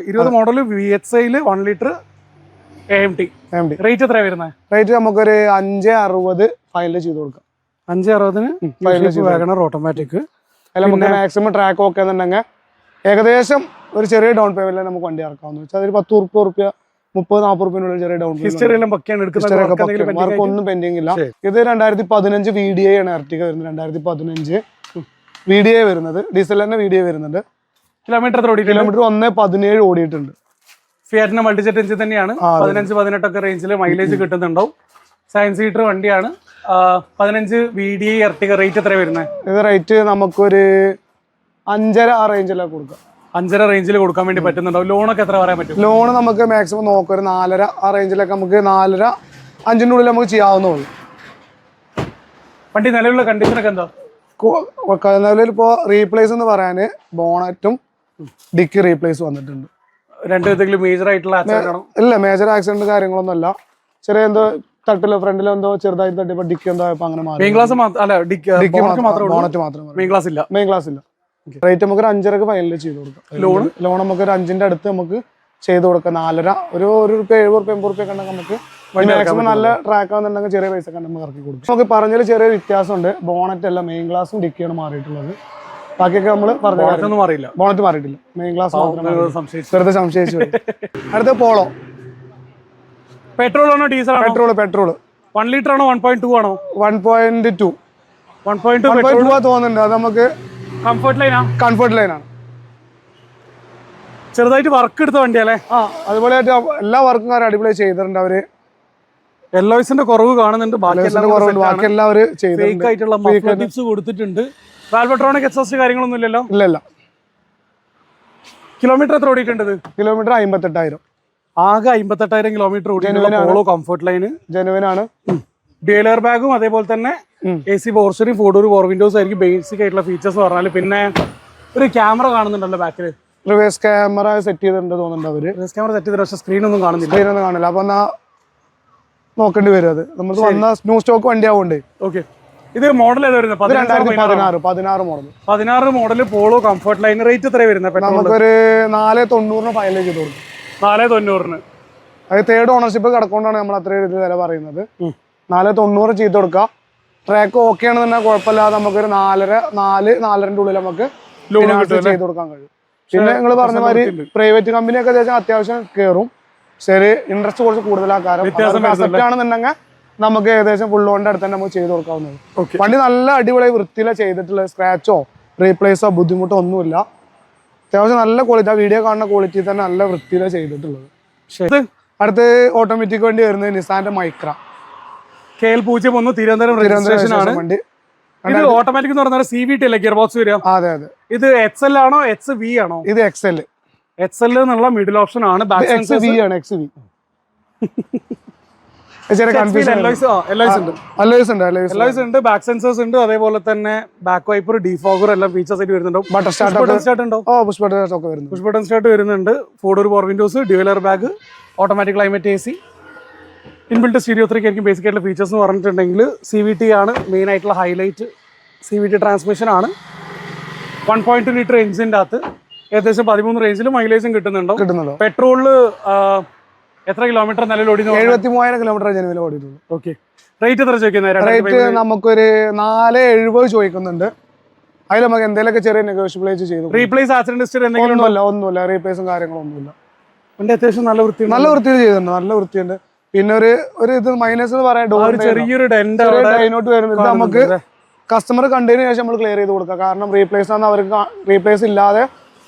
model VXI 1 litre AMT. Rate എത്രയാണ് വരുന്നത്? റേറ്റ് നമുക്കൊരു 560 ഫൈനൽ ചെയ്ത് കൊടുക്കാം. 560 വാഗണർ ഓട്ടോമാറ്റിക്. നമുക്ക് മാക്സിമം ട്രാക്ക് ഒക്കെ എന്നുണ്ടെങ്കിൽ ഏകദേശം ഒരു ചെറിയ ഡൗൺ പേയ്മെന്റ് നമുക്ക് വണ്ടി ഇറക്കാവുന്ന വെച്ചാൽ ഒരു 10 റുപ്യ 30-40 റുപ്യനുള്ള ചെറിയ ഡൗൺ പേയ്മെന്റ് ഒന്നും പെൻഡിങ് ഇല്ല. ഇത് 2015 VDI ആണ് എർട്ടിക വരുന്നത്. 2015 VDI വരുന്നത്, ഡീസൽ തന്നെ VDI വരുന്നുണ്ട്. കിലോമീറ്റർ 117 ഓടിയിട്ടുണ്ട്. ഫിയാറ്റിന്റെ മൾട്ടിജെറ്റ് എഞ്ചിൻ തന്നെയാണ്. 15-18 ഒക്കെ റേഞ്ചിൽ മൈലേജ് കിട്ടുന്നുണ്ടാവും. 7 സീറ്റർ വണ്ടിയാണ്. 15 VDI എർട്ടിക. റേറ്റ് എത്ര വരുന്നത്? ഇത് റേറ്റ് നമുക്കൊരു 5.5 ആ റേഞ്ചിലൊക്കെ കൊടുക്കാം. 5.5 റേഞ്ചിൽ കൊടുക്കാൻ വേണ്ടി പറ്റുന്നുണ്ടാവും. ലോണൊക്കെ എത്ര പറയാൻ പറ്റും? ലോൺ നമുക്ക് മാക്സിമം നോക്കാം ഒരു 4.5 ആ റേഞ്ചിലൊക്കെ നമുക്ക് 4.5-5 ഉള്ളിൽ നമുക്ക് ചെയ്യാവുന്നുള്ളൂ. വണ്ടി നിലവിലുള്ള കണ്ടീഷനൊക്കെ എന്താ? നിലവിൽ ഇപ്പോൾ റീപ്ലേസ് എന്ന് പറയാൻ ബോണറ്റും ഡിക്കി റീപ്ലേസ് വന്നിട്ടുണ്ട്. രണ്ടും മേജർ ആയിട്ടുള്ള ഇല്ല, മേജർ ആക്സിഡന്റ് കാര്യങ്ങളൊന്നും അല്ല. ചെറിയ എന്തോ തട്ടിലോ ഫ്രണ്ടിലോ എന്തോ ചെറുതായിട്ട് തട്ടിപ്പോ ഡിക്കി എന്തോ അങ്ങനെ ബോണറ്റ് മാത്രം. മെയിൻ ക്ലാസ് ഇല്ല. റേറ്റ് നമുക്ക് ഒരു 5.5 ഫൈനൽ ചെയ്ത് കൊടുക്കാം. ലോൺ നമുക്ക് ഒരു 5ന്റെ അടുത്ത് നമുക്ക് ചെയ്ത് കൊടുക്കാം. 4.5 ഒരു റുപ്യ 70 റുപ്യ 80 റുപ്യ കണ്ടെങ്കിൽ നമുക്ക് മാക്സിമം നല്ല ട്രാക്ക് ആണെന്നുണ്ടെങ്കിൽ ചെറിയ പൈസ കണ്ട് നമുക്ക് ഇറക്കി കൊടുക്കും. നമുക്ക് പറഞ്ഞതിൽ ചെറിയ വ്യത്യാസമുണ്ട്. ബോണറ്റ് അല്ല, മെയിൻ ഗ്ലാസും ഡിക്കിയാണ് മാറിയിട്ടുള്ളത്. ബാക്കിയൊക്കെ നമ്മൾ പറഞ്ഞില്ല. ബോണറ്റ് മാറിയിട്ടില്ല, മെയിൻ ഗ്ലാസ് വെറുതെ സംശയിച്ചു. അടുത്ത പോളോ. പെട്രോൾ ആണോ ഡീസൽ? പെട്രോൾ 1 ലിറ്റർ ആണോ 1.2 ആണോ? 1.2 തോന്നുന്നുണ്ട്. അത് നമുക്ക് കംഫർട്ട് ലൈനാണ്. ചെറുതായിട്ട് വർക്ക് എടുത്ത വണ്ടിയല്ലേ? അതുപോലെ എല്ലാ വർക്കും അടിപൊളി ചെയ്തിട്ടുണ്ട് അവര്. എല്ലോയ്സിന്റെ കുറവ് കാണുന്നുണ്ട്. ബാക്കി എല്ലാവരും കൊടുത്തിട്ടുണ്ട്. വാൽവട്രോണിക് എക്സോസ്റ്റ് കാര്യങ്ങളൊന്നും ഇല്ലല്ലോ? ഇല്ല. കിലോമീറ്റർ എത്ര ഓടിയിട്ടുണ്ട്? കിലോമീറ്റർ 58,000. ആകെ 58,000 കിലോമീറ്റർ ഓടിയിട്ടുള്ള കംഫർട്ട് ലൈന് ജെനുവിൻ ആണ്. ഡ്യുവൽ ബാഗും അതേപോലെ തന്നെ AC power steering, 4 door power windows ആയിരിക്കും ബേസിക് ആയിട്ടുള്ള ഫീച്ചേഴ്സ് പറഞ്ഞാൽ. പിന്നെ ഒരു ക്യാമറ കാണുന്നുണ്ടല്ലോ ബാക്കിൽ. റിവേഴ്സ് ക്യാമറ സെറ്റ് ചെയ്തിട്ടുണ്ട് തോന്നുന്നുണ്ട് അവര്. റിവേഴ്സ് ക്യാമറ സെറ്റ് ചെയ്തിട്ട് പക്ഷേ സ്ക്രീനൊന്നും കാണില്ല. അപ്പൊ എന്നാ നോക്കേണ്ടി വരും. അത് നമുക്ക് വന്ന ന്യൂ സ്റ്റോക്ക് വണ്ടി ആവുന്നുണ്ട്. ഓക്കെ, ഇത് മോഡൽ ഏതാ വരുന്നത്? 16 model Polo comfort line. Rate എത്ര വരുന്നത്? നമുക്കൊരു 490 ഫൈനൽ ചെയ്ത് കൊടുക്കും. 490. അത് തേർഡ് ഓണർഷിപ്പ് കിടക്കൊണ്ടാണ് നമ്മൾ അത്രയും വില പറയുന്നത്. 490 ചെയ്ത് കൊടുക്കാം. ട്രാക്ക് ഓക്കെ ആണെന്നുണ്ടെങ്കിൽ കുഴപ്പമില്ലാതെ നമുക്കൊരു 4.5-4.5 ഉള്ളിൽ നമുക്ക് ചെയ്ത് കൊടുക്കാൻ കഴിയും. പിന്നെ നിങ്ങൾ പറഞ്ഞ മാതിരി പ്രൈവറ്റ് കമ്പനിയൊക്കെ അത്യാവശ്യം കയറും. ശരി, ഇൻട്രസ്റ്റ് കുറച്ച് കൂടുതലാക്കാറുണ്ടെന്നുണ്ടെങ്കിൽ നമുക്ക് ഏകദേശം ഫുൾ ഓണിന്റെ അടുത്ത് തന്നെ നമുക്ക് ചെയ്ത് കൊടുക്കാവുന്നത്. വണ്ടി നല്ല അടിപൊളി വൃത്തിയിലാണ് ചെയ്തിട്ടുള്ളത്. സ്ക്രാച്ചോ റീപ്ലേസോ ബുദ്ധിമുട്ടോ ഒന്നുമില്ല. അത്യാവശ്യം നല്ല ക്വാളിറ്റി, ആ വീഡിയോ കാണുന്ന ക്വാളിറ്റി തന്നെ നല്ല വൃത്തിയിലാണ് ചെയ്തിട്ടുള്ളത്. അടുത്ത് ഓട്ടോമാറ്റിക് വണ്ടി വരുന്നത് നിസാന്റെ മൈക്ര KL01 തിരുവനന്തപുരം വണ്ടി. ഇത് ഓട്ടോമാറ്റിക് എന്ന് പറഞ്ഞാൽ CVT അല്ലേ ഗിയർ ബോക്സ് വരിക? അതെ. ഇത് XL ആണോ XV ആണോ? ഇത് XL എന്നുള്ള മിഡിൽ ഓപ്ഷൻ ആണ്. XV ഉണ്ട്, ബാക്ക് സെൻസേഴ്സ് ഉണ്ട്, അതേപോലെ തന്നെ ബാക്ക് വൈപ്പർ, ഡീഫോഗർ എല്ലാം ഫീച്ചേഴ്സ് ആയിട്ട് വരുന്നുണ്ട്. പുഷ് ബട്ടൺ സ്റ്റാർട്ട് വരുന്നുണ്ട്. 4 door power Windows, dual bag, automatic climate AC, inbuilt stereo 3 ആയിരിക്കും ബേസിക് ആയിട്ടുള്ള ഫീച്ചേഴ്സ് എന്ന് പറഞ്ഞിട്ടുണ്ടെങ്കിൽ. CVT ആണ് മെയിൻ ആയിട്ടുള്ള ഹൈലൈറ്റ്. CVT ട്രാൻസ്മിഷൻ ആണ്. 1.2 ലിറ്റർ എഞ്ചിൻ്റെ അകത്ത് ഏകദേശം 13 റേഞ്ചിൽ മൈലേജും കിട്ടുന്നുണ്ടോ? പെട്രോളിൽ എത്ര കിലോമീറ്റർ നിലവിൽ ഓടി? 73,000 കിലോമീറ്റർ ജനുവിൽ ഓടിയിട്ടുള്ളൂ. ഓക്കെ, റേറ്റ് എത്ര ചോദിക്കുന്നത്? റേറ്റ് നമുക്കൊരു 470 ചോദിക്കുന്നുണ്ട്. അതിൽ നമുക്ക് എന്തെങ്കിലുമൊക്കെ ചെറിയ നെഗോഷ്യബിൾ ചെയ്തു. റീപ്ലേസ് ആക്സിഡന്റ് ഹിസ്റ്ററി എന്തെങ്കിലും? ഒന്നുമില്ല, റീപ്ലേസും കാര്യങ്ങളൊന്നുമില്ല. വണ്ടി അത്യാവശ്യം നല്ല വൃത്തിയിൽ ചെയ്തിട്ടുണ്ട്. നല്ല വൃത്തിയുണ്ട്. പിന്നെ ഒരു ഇത് മൈനസ് എന്ന് പറയാൻ ചെറിയൊരു ഡൈനോട്ട് വരുന്നത് നമുക്ക് കസ്റ്റമർ കണ്ടതിന് ശേഷം നമ്മൾ ക്ലിയർ ചെയ്ത് കൊടുക്കാം. കാരണം റീപ്ലേസ് ആണ്, അവർക്ക് റീപ്ലേസ് ഇല്ലാതെ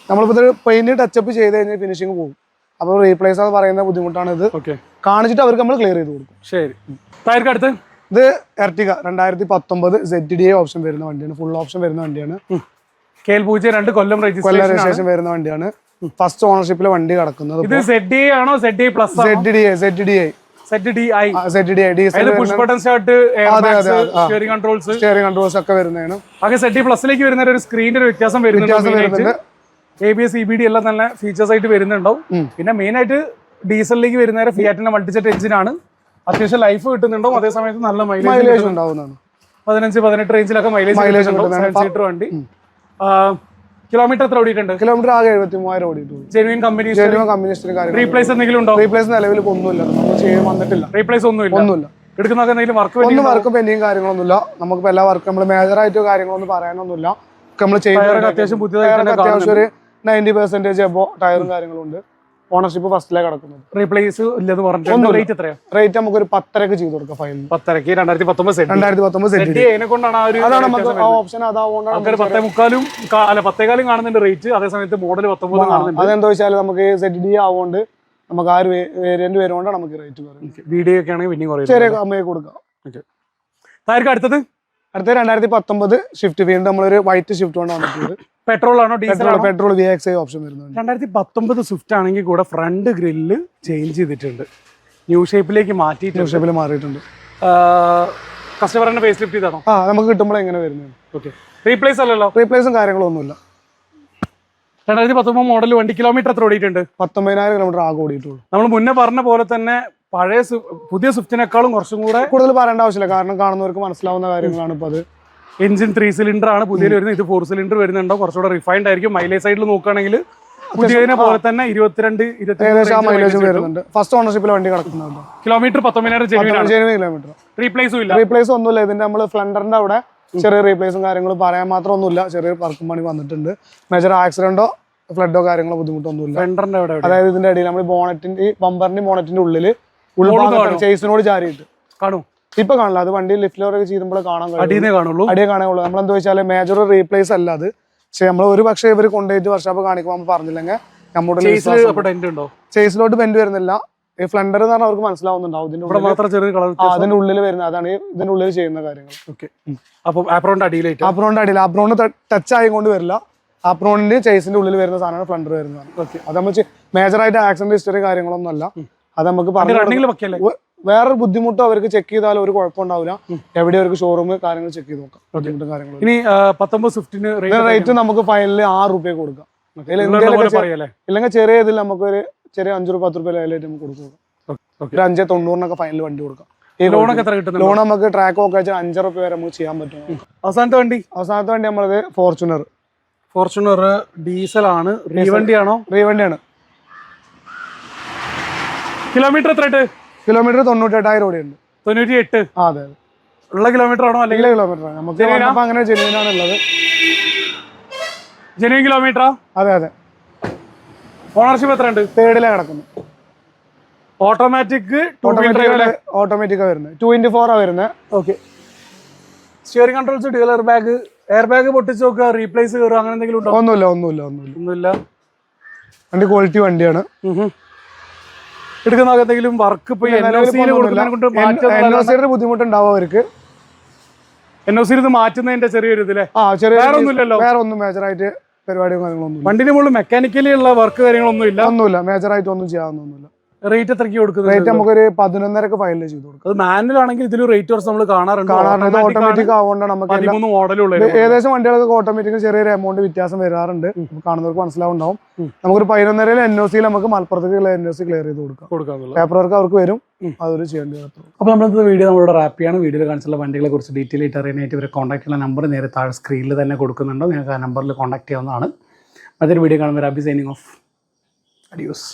നമ്മളിപ്പോൾ ഇത് പെയിന്റ് ടച്ചപ്പ് ചെയ്ത് കഴിഞ്ഞാൽ ഫിനിഷിങ് പോകും. അപ്പോൾ റീപ്ലേസ് എന്ന് പറയുന്ന ബുദ്ധിമുട്ടാണ്. ഇത് കാണിച്ചിട്ട് അവർക്ക് നമ്മൾ ക്ലിയർ ചെയ്ത് കൊടുക്കും. ശരി, അടുത്ത് ഇത് എർട്ടിക 2019 ZDA ഓപ്ഷൻ വരുന്ന വണ്ടിയാണ്. ഫുൾ ഓപ്ഷൻ വരുന്ന വണ്ടിയാണ്. KL02 കൊല്ലം രജിസ്ട്രേഷൻ വരുന്ന വണ്ടിയാണ്. ഫസ്റ്റ് ഓണർഷിപ്പിലെ വണ്ടി കിടക്കുന്നത്. ഇത് ZDA ആണോ ZDA plus? Push button start, steering controls ഒക്കെ വരുന്നതാണ്. ZD പ്ലസിലേക്ക് വരുന്ന ഒരു സ്ക്രീനിന്റെ വ്യത്യാസം വരുന്നുണ്ട്. ABS EBD എല്ലാം നല്ല ഫീച്ചേഴ്സ് ആയിട്ട് വരുന്നുണ്ടാവും. പിന്നെ മെയിൻ ആയിട്ട് ഡീസലിലേക്ക് വരുന്നേരം ഫിയാറ്റിന്റെ മൾട്ടിജെറ്റ് എഞ്ചിനാണ്. അത്യാവശ്യം ലൈഫ് കിട്ടുന്നുണ്ടോ, അതേ സമയത്ത് നല്ല മൈലേജ് ഉണ്ടാവുന്നതാണ്. 15-18 റേഞ്ചിലൊക്കെ മൈലേജ് ഉണ്ട്. 7 സീറ്റർ വണ്ടി. കിലോമീറ്റർ എത്ര ഓടിയിട്ടുണ്ട്? കിലോമീറ്റർ ആകെ 73,000 ഓടിയിട്ടുള്ളൂ. ജെനുവിൻ കമ്പനി റീപ്ലേസ് എന്തെങ്കിലും ഉണ്ടോ? റീപ്ലേസ് നിലവിൽ ഒന്നുമില്ല, നമ്മൾ ചെയ്യാൻ വന്നിട്ടില്ല. റീപ്ലേസ് ഒന്നുമില്ല. എടുക്കുന്നൊക്കെ എന്തെങ്കിലും വർക്ക് പെൻഡിങ് കാര്യങ്ങളൊന്നുമില്ല. നമുക്ക് എല്ലാ വർക്കും നമ്മൾ മേജർ ആയിട്ട് കാര്യങ്ങളൊന്നും പറയാനൊന്നുമില്ല. നമ്മൾ അത്യാവശ്യം അത്യാവശ്യം ഒരു 90% എബോ ടയറും കാര്യങ്ങളും ഉണ്ട്. ഓണർഷിപ്പ് ഫസ്റ്റിലേക്ക് കിടക്കുന്നത്. റീപ്ലേസ് ഇല്ലെന്ന് പറഞ്ഞിട്ട് റേറ്റ് എത്രയാ? റേറ്റ് നമുക്ക് ഒരു 10,000 ചെയ്ത് കൊടുക്കാം. ഫൈനൽ 10,000. 2019 അതാണ് നമുക്ക് ഓപ്ഷൻ. അതാവുകൊണ്ടാണ് 10,400 കാണുന്നുണ്ട് റേറ്റ്. അതേ സമയത്ത് മോഡൽ 19 കാണുന്നുണ്ട്. അതെന്താ വെച്ചാൽ നമുക്ക് ZD ആവുകൊണ്ട് നമുക്ക് ആ ഒരു വേരിയന്റ് വരുന്നതുകൊണ്ട് നമുക്ക് റേറ്റ് കുറയും. വീഡിയോ ഒക്കെ ആണെങ്കിൽ പിന്നെ കുറയും, ചെറിയ കമ്മിയായി കൊടുക്കാം. അടുത്തത് 2019 ഷിഫ്റ്റ് വീണ്ടും നമ്മളൊരു വൈറ്റ് ഷിഫ്റ്റ് കൊണ്ട് വന്നിട്ടുണ്ട്. പെട്രോൾ ആണോ ഡീസൽ? പെട്രോൾ VXI ഓപ്ഷൻ വരുന്നുണ്ട്. 2019 സ്വിഫ്റ്റ് ആണെങ്കിൽ കൂടെ ഫ്രണ്ട് ഗ്രില്ല് ചേഞ്ച് ചെയ്തിട്ടുണ്ട്, ന്യൂ ഷേപ്പിലേക്ക് മാറിയിട്ടുണ്ട്. കസ്റ്റമറിന്റെ ഫേസ് ലിഫ്റ്റ് ചെയ്താണോ? നമുക്ക് കിട്ടുമ്പോൾ എങ്ങനെ വരുന്നത്? ഓക്കെ. റീപ്ലേസ് അല്ലല്ലോ? റീപ്ലേസും കാര്യങ്ങളൊന്നുമില്ല. 2019 മോഡൽ വണ്ടി. കിലോമീറ്റർ എത്ര ഓടിയിട്ടുണ്ട്? 19,000 കിലോമീറ്റർ ആകെ ഓടിയിട്ടുള്ളൂ. നമ്മൾ മുന്നേ പറഞ്ഞ പോലെ തന്നെ പഴയ പുതിയ സ്വിഫ്റ്റിനേക്കാളും കുറച്ചും കൂടെ കൂടുതൽ പറയേണ്ട ആവശ്യമില്ല, കാരണം കാണുന്നവർക്ക് മനസ്സിലാവുന്ന കാര്യങ്ങളാണ്. ഇപ്പൊ അത് എഞ്ചിൻ 3 സിലിണ്ടർ ആണ് പുതിയ വരുന്നത്. ഇത് 4 സിലിണ്ടർ വരുന്നുണ്ടോ, കുറച്ചുകൂടെ റിഫൈൻഡ് ആയിരിക്കും. മൈലേജ് സൈഡിൽ നോക്കുകയാണെങ്കിൽ പുതിയതിനെ പോലെ തന്നെ 22 മൈലേജ് വരുന്നുണ്ട്. ഫസ്റ്റ് ഓണർഷിപ്പിൽ വണ്ടി കിടക്കുന്നുണ്ട്. Kilometre 19,000 kilometre. റീപ്ലേസും ഇല്ല. റീപ്ലേസ് ഒന്നുമില്ല. ഇതിന്റെ നമ്മൾ ഫ്ലണ്ടറിന്റെ അവിടെ ചെറിയ റീപ്ലേസും കാര്യങ്ങളും പറയാൻ മാത്രം ഒന്നുമില്ല. ചെറിയ വർക്കും പണി വന്നിട്ടുണ്ട്. മേജർ ആക്സിഡന്റോ ഫ്ലഡോ കാര്യങ്ങളോ ബുദ്ധിമുട്ടൊന്നുമില്ല. അതായത് ഇതിന്റെ ഇടയിൽ നമ്മൾ ബോണറ്റിന്റെ ബമ്പറിന്റെ ബോണറ്റിന്റെ ഉള്ളില് ചേസിനോട് ചാരിയിട്ട് കാണും. ഇപ്പൊ കാണില്ല, അത് വണ്ടി ലിഫ്റ്റിലൊക്കെ ചെയ്യുമ്പോൾ കാണാൻ അടിയേ കാണുള്ളൂ. നമ്മൾ എന്താ വെച്ചാൽ മേജർ റീപ്ലേസ് അല്ല അത്. പക്ഷെ നമ്മൾ ഒരു പക്ഷേ ഇവർ കൊണ്ടുപോയിട്ട് വർഷാപ്പ് കാണിക്കുമ്പോൾ നമ്മൾ പറഞ്ഞില്ലെങ്കിൽ നമ്മുടെ ചേസിലോട്ട് ബെൻഡ് വരുന്നില്ല. ഈ ഫ്ലണ്ടർ എന്ന് പറഞ്ഞാൽ അവർക്ക് മനസ്സിലാവുന്നുണ്ടാവും. അതിന്റെ ഉള്ളിൽ വരുന്ന അതാണ് ഇതിന്റെ ഉള്ളിൽ ചെയ്യുന്ന കാര്യങ്ങൾ. ആപ്രോണിന്റെ അടിയിൽ ആപ്രോണ് ടച്ച് ആയിക്കൊണ്ട് വരില്ല. ആപ്രോണിന്റെ ചേസിന്റെ ഉള്ളിൽ വരുന്ന സാധനമാണ് ഫ്ലണ്ടർ വരുന്നതാണ്. അത് നമ്മൾ മേജർ ആയിട്ട് ആക്സിഡന്റ് ഹിസ്റ്ററി കാര്യങ്ങളൊന്നും അല്ല. അത് നമുക്ക് പറഞ്ഞു വേറൊരു ബുദ്ധിമുട്ടോ അവർക്ക് ചെക്ക് ചെയ്താലും ഒരു കുഴപ്പമുണ്ടാവില്ല. എവിടെ അവർക്ക് ഷോറൂം കാര്യങ്ങൾ ചെക്ക് ചെയ്ത് നോക്കാം. ബുദ്ധിമുട്ടും കാര്യങ്ങളും. ഇനി 19 സ്വിഫ്റ്റിന് റേറ്റ് നമുക്ക് ഫൈനലിൽ 6 രൂപ കൊടുക്കാം. ഇല്ലെങ്കിൽ ചെറിയ ഇതിൽ നമുക്ക് ഒരു ചെറിയ 5-10 രൂപ ലേലായിട്ട് നമുക്ക് കൊടുക്കാം. ഒരു 590 ഫൈനൽ വണ്ടി കൊടുക്കാം. ലോൺ നമുക്ക് ട്രാക്ക് ഒക്കെ വെച്ചാൽ 5 രൂപ വരെ നമുക്ക് ചെയ്യാൻ പറ്റും. അവസാനത്തെ വണ്ടി നമ്മളത് ഫോർച്യൂണർ ഡീസൽ ആണ്. റീവണ്ടിയാണോ? റീവണ്ടിയാണ്. കിലോമീറ്റർ എത്ര? കിലോമീറ്റർ 98,000 ഓടിയുണ്ട്. 98? അതെ. ഉള്ള കിലോമീറ്റർ ആണോ അല്ലെങ്കിൽ കിലോമീറ്റർ? നമുക്ക് അങ്ങനെ ജെനുവിനാണ് ഉള്ളത്. ജെനുവിൻ കിലോമീറ്ററാ? അതെ. ഓണർഷിപ്പ് എത്ര ഉണ്ട്? തേർഡിലാണ് കിടക്കുന്നത്. ഓട്ടോമാറ്റിക് വരുന്നത് 2x4 വരുന്നത്. Okay. Steering controls, dual air bag പൊട്ടിച്ച് നോക്കുക, റീപ്ലേസ് കയറുക, അങ്ങനെ എന്തെങ്കിലും ഉണ്ടോ? ഒന്നുമില്ല. വണ്ടി ക്വാളിറ്റി വണ്ടിയാണ്. എടുക്കുന്ന എന്തെങ്കിലും വർക്ക് ബുദ്ധിമുട്ടുണ്ടാവും അവർക്ക്. NOC മാറ്റുന്നതിന്റെ ചെറിയൊരു ഇതിലെ വേറെ ഒന്നും മേജർ ആയിട്ട് പരിപാടിയും കാര്യങ്ങളൊന്നും. വണ്ടിന്റെ മുകളിൽ മെക്കാനിക്കലി ഉള്ള വർക്ക് കാര്യങ്ങളൊന്നും മേജർ ആയിട്ട് ഒന്നും ചെയ്യാവുന്നൊന്നുമില്ല. റേറ്റ് എത്രയ്ക്ക് കൊടുക്കുന്നത്? റേറ്റ് നമുക്കൊരു 11,500 ഫൈനൽ ചെയ്ത് കൊടുക്കും. അത് മാനുവൽ ആണെങ്കിൽ ഇതിൽ റേറ്റ് കുറച്ച് നമ്മൾ കാണാറുണ്ട്. ഓട്ടോമാറ്റിക് ആവുകൊണ്ടാണ് നമുക്ക് 13 മോഡലുള്ളത്. ഏകദേശം വണ്ടികൾക്ക് ഓട്ടോമാറ്റിക് ചെറിയൊരു എമൗണ്ട് വ്യത്യാസം വരാറുണ്ട്. കാണുന്നവർക്ക് മനസ്സിലാവുണ്ടാവും. നമുക്കൊരു 11,500 NOC നമുക്ക് മലപ്പുറത്തേക്കുള്ള NOC ക്ലിയർ ചെയ്ത് കൊടുക്കാം. പേപ്പർ വർക്ക് അവർക്ക് വരും, അതൊരു ചെയ്യേണ്ടി വരും. അപ്പോൾ നമ്മളത്തെ വീഡിയോ നമ്മളോട് റാപ്പ് ചെയ്യാണ്. വീഡിയോയിൽ കാണിച്ചുള്ള വണ്ടികളെ കുറിച്ച് ഡീറ്റെയിൽ ആയിട്ട് അറിയാനായിട്ട് ഇവരെ കോൺടാക്ട് ചെയ്യുന്ന നമ്പർ നേരെ താഴെ സ്ക്രീനിൽ തന്നെ കൊടുക്കുന്നുണ്ടോ. നിങ്ങൾക്ക് ആ നമ്പറിൽ കോൺടാക്ട് ചെയ്യാവുന്നതാണ്. മറ്റൊരു വീഡിയോ കാണുമ്പോൾ റാപ്പി സൈനിങ് ഓഫ്. അഡിയോസ്.